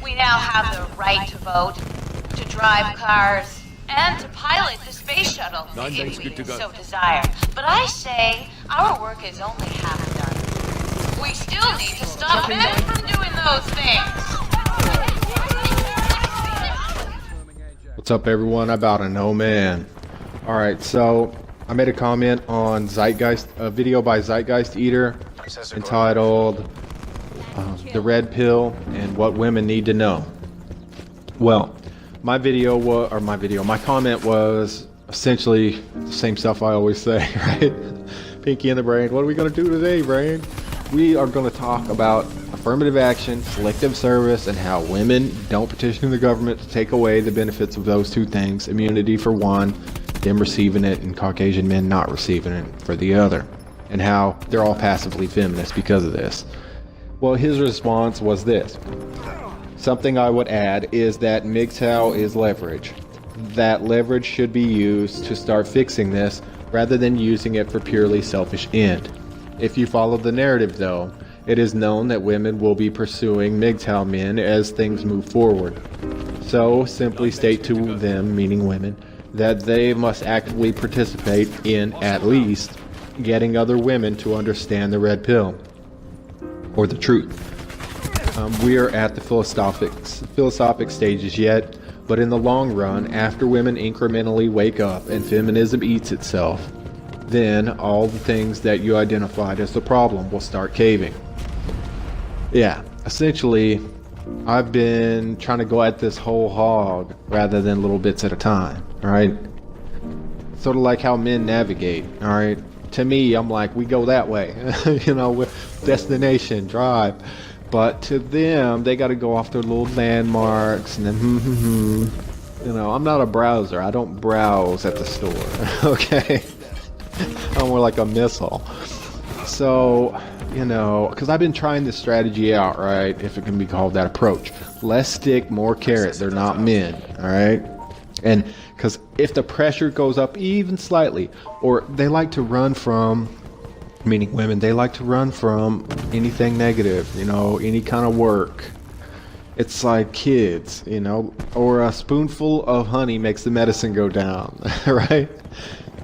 we now have the right to vote, to drive cars, and to pilot the space shuttle, if we so desire. But I say, our work is only half done. We still need to stop men from doing those things. What's up, everyone? About a no man. Alright, so I made a comment on Zeitgeist, a video by Zeitgeist Eater entitled The Red Pill and What Women Need to Know. Well, my comment was essentially the same stuff I always say, right? Pinky in the brain. What are we going to do today, brain? We are going to talk about affirmative action, selective service, and how women don't petition the government to take away the benefits of those two things. Immunity for one, them receiving it, and Caucasian men not receiving it for the other. And how they're all passively feminist because of this. Well, his response was this. Something I would add is that MGTOW is leverage. That leverage should be used to start fixing this rather than using it for purely selfish end. If you follow the narrative, though, it is known that women will be pursuing MGTOW men as things move forward. So simply state to them, meaning women, that they must actively participate in, at least, getting other women to understand the red pill, or the truth. We are at the philosophic stages yet, but in the long run, after women incrementally wake up and feminism eats itself, then all the things that you identified as the problem will start caving. Yeah, essentially, I've been trying to go at this whole hog rather than little bits at a time, alright? Sort of like how men navigate, alright? To me, I'm like, we go that way, you know, with destination, drive. But to them, they got to go off their little landmarks and then, you know, I'm not a browser. I don't browse at the store, okay? I'm more like a missile. So, you know, because I've been trying this strategy out, right? If it can be called that approach. Less stick, more carrot. They're not men, all right? And because if the pressure goes up even slightly, or they like to run from, meaning women, they like to run from anything negative, you know, any kind of work. It's like kids, you know, or a spoonful of honey makes the medicine go down, right?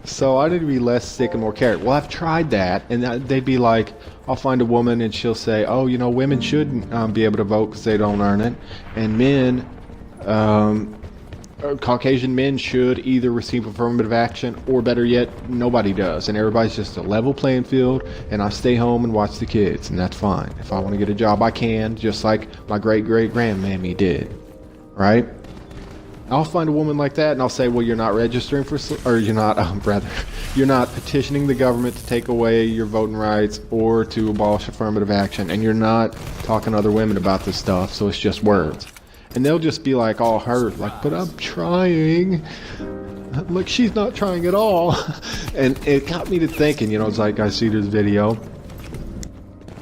So I need to be less stick and more carrot. Well, I've tried that, and they'd be like, I'll find a woman and she'll say, oh, you know, women shouldn't be able to vote because they don't earn it, and men, Caucasian men should either receive affirmative action, or better yet, nobody does, and everybody's just a level playing field, and I stay home and watch the kids, and that's fine. If I want to get a job, I can, just like my great-great-grandmammy did, right? I'll find a woman like that, and I'll say, well, you're not registering for, or you're not, you're not petitioning the government to take away your voting rights or to abolish affirmative action, and you're not talking to other women about this stuff, so it's just words. And they'll just be like all hurt, like, but I'm trying. Look, she's not trying at all. And it got me to thinking, you know, it's like I see this video.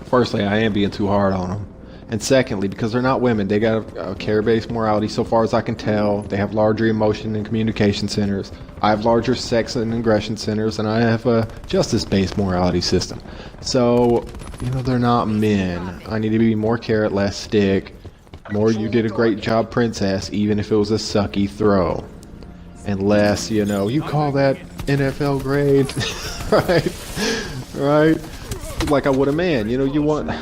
Firstly, I am being too hard on them. And secondly, because they're not women, they got a care-based morality so far as I can tell. They have larger emotion and communication centers. I have larger sex and aggression centers, and I have a justice-based morality system. So, you know, they're not men. I need to be more carrot, less stick. More, you did a great job, princess, even if it was a sucky throw. And less, you know, you call that NFL grade, right? Like I would a man, you know, you want,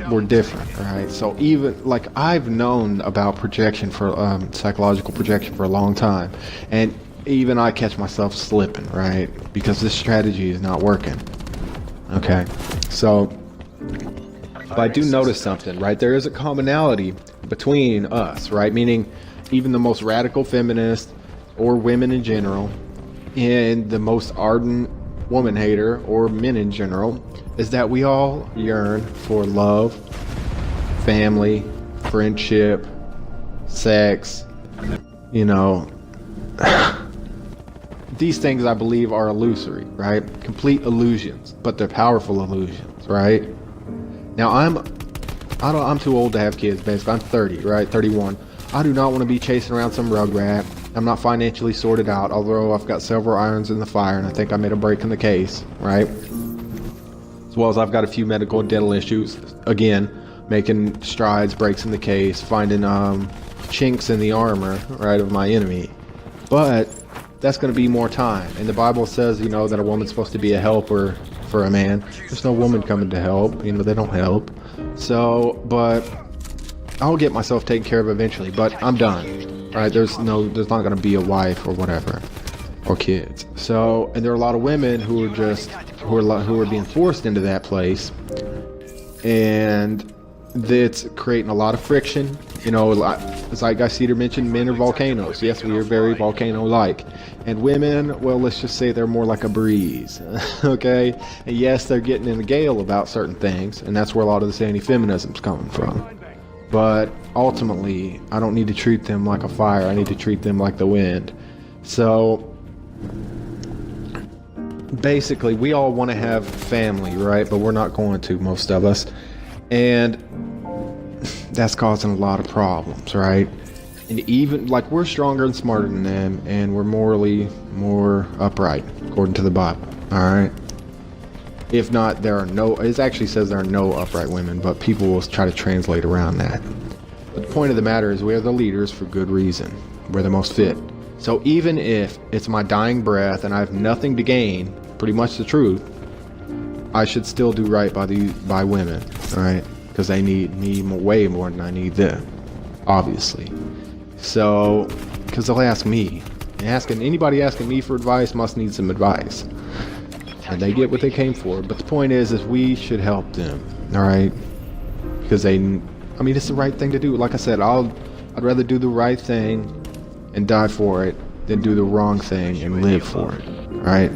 we're different, right? So even, like, I've known about projection for, psychological projection for a long time. And even I catch myself slipping, right? Because this strategy is not working. Okay, so, but I do notice something, right? There is a commonality between us, right? Meaning even the most radical feminist or women in general and the most ardent woman hater or men in general is that we all yearn for love, family, friendship, sex, you know. These things I believe are illusory, right? Complete illusions, but they're powerful illusions, right? Now I'm too old to have kids, basically. I'm 30, right? 31. I do not want to be chasing around some rugrat. I'm not financially sorted out, although I've got several irons in the fire, and I think I made a break in the case, right? As well as I've got a few medical and dental issues. Again, making strides, breaks in the case, finding chinks in the armor, right, of my enemy. But that's going to be more time. And the Bible says, you know, that a woman's supposed to be a helper for a man. There's no woman coming to help. You know, they don't help. So, but I'll get myself taken care of eventually. But I'm done, right? There's not going to be a wife or whatever, or kids. So, and there are a lot of women who are being forced into that place, and that's creating a lot of friction. You know, Zeitgeist Eater mentioned men are volcanoes. Yes, we are very volcano-like. And women, well, let's just say they're more like a breeze, okay? And yes, they're getting in the gale about certain things, and that's where a lot of this anti-feminism's coming from. But ultimately, I don't need to treat them like a fire. I need to treat them like the wind. So, basically, we all want to have family, right? But we're not going to, most of us. And that's causing a lot of problems, right? And even, like, we're stronger and smarter than them, and we're morally more upright, according to the Bible, alright? If not, it actually says there are no upright women, but people will try to translate around that. But the point of the matter is we are the leaders for good reason. We're the most fit. So even if it's my dying breath and I have nothing to gain, pretty much the truth, I should still do right by women, alright? Because they need me way more than I need them, obviously. So, because they'll ask me. Anybody asking me for advice must need some advice. And they get what they came for. But the point is we should help them, alright? Because it's the right thing to do. Like I said, I'd rather do the right thing and die for it than do the wrong thing and live for it, alright?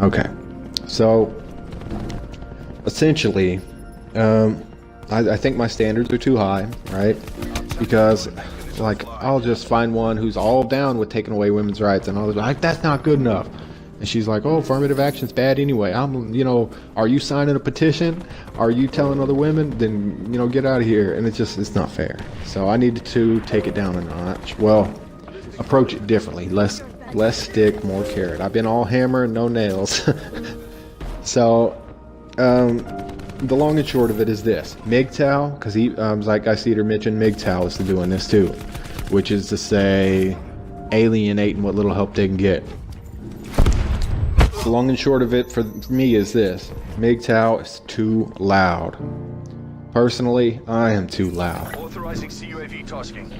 Okay. So, essentially, I think my standards are too high, right? Because, like, I'll just find one who's all down with taking away women's rights, and I'll be like, that's not good enough. And she's like, oh, affirmative action's bad anyway. Are you signing a petition? Are you telling other women? Then, get out of here. And it's not fair. So I needed to take it down a notch. Well, approach it differently. Less stick, more carrot. I've been all hammer, no nails. So, the long and short of it is this. MGTOW, because Zeitgeist Eater mentioned MGTOW is doing this too, which is to say alienating what little help they can get. The long and short of it for me is this. MGTOW is too loud. Personally, I am too loud. Authorizing CUAV tasking.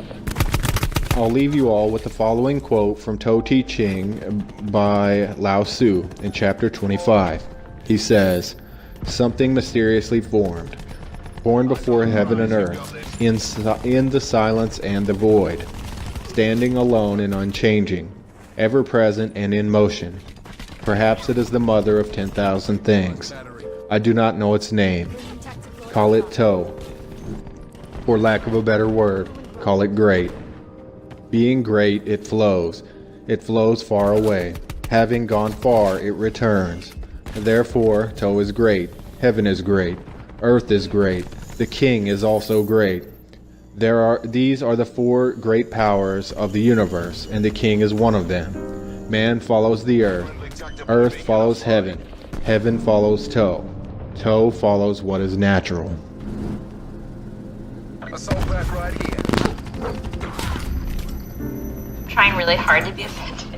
I'll leave you all with the following quote from Tao Te Ching by Lao Tzu in chapter 25. He says, "Something mysteriously formed, born before heaven and earth, in the silence and the void, standing alone and unchanging, ever present and in motion. Perhaps it is the mother of 10,000 things. I do not know its name. Call it Toe. For lack of a better word, call it great. Being great, it flows. It flows far away. Having gone far, it returns. Therefore, Toe is great. Heaven is great. Earth is great. The King is also great. These are the four great powers of the universe, and the King is one of them. Man follows the earth. Earth follows heaven. Heaven follows Toe. Toe follows what is natural." Assault back right here. Trying really hard to be offended.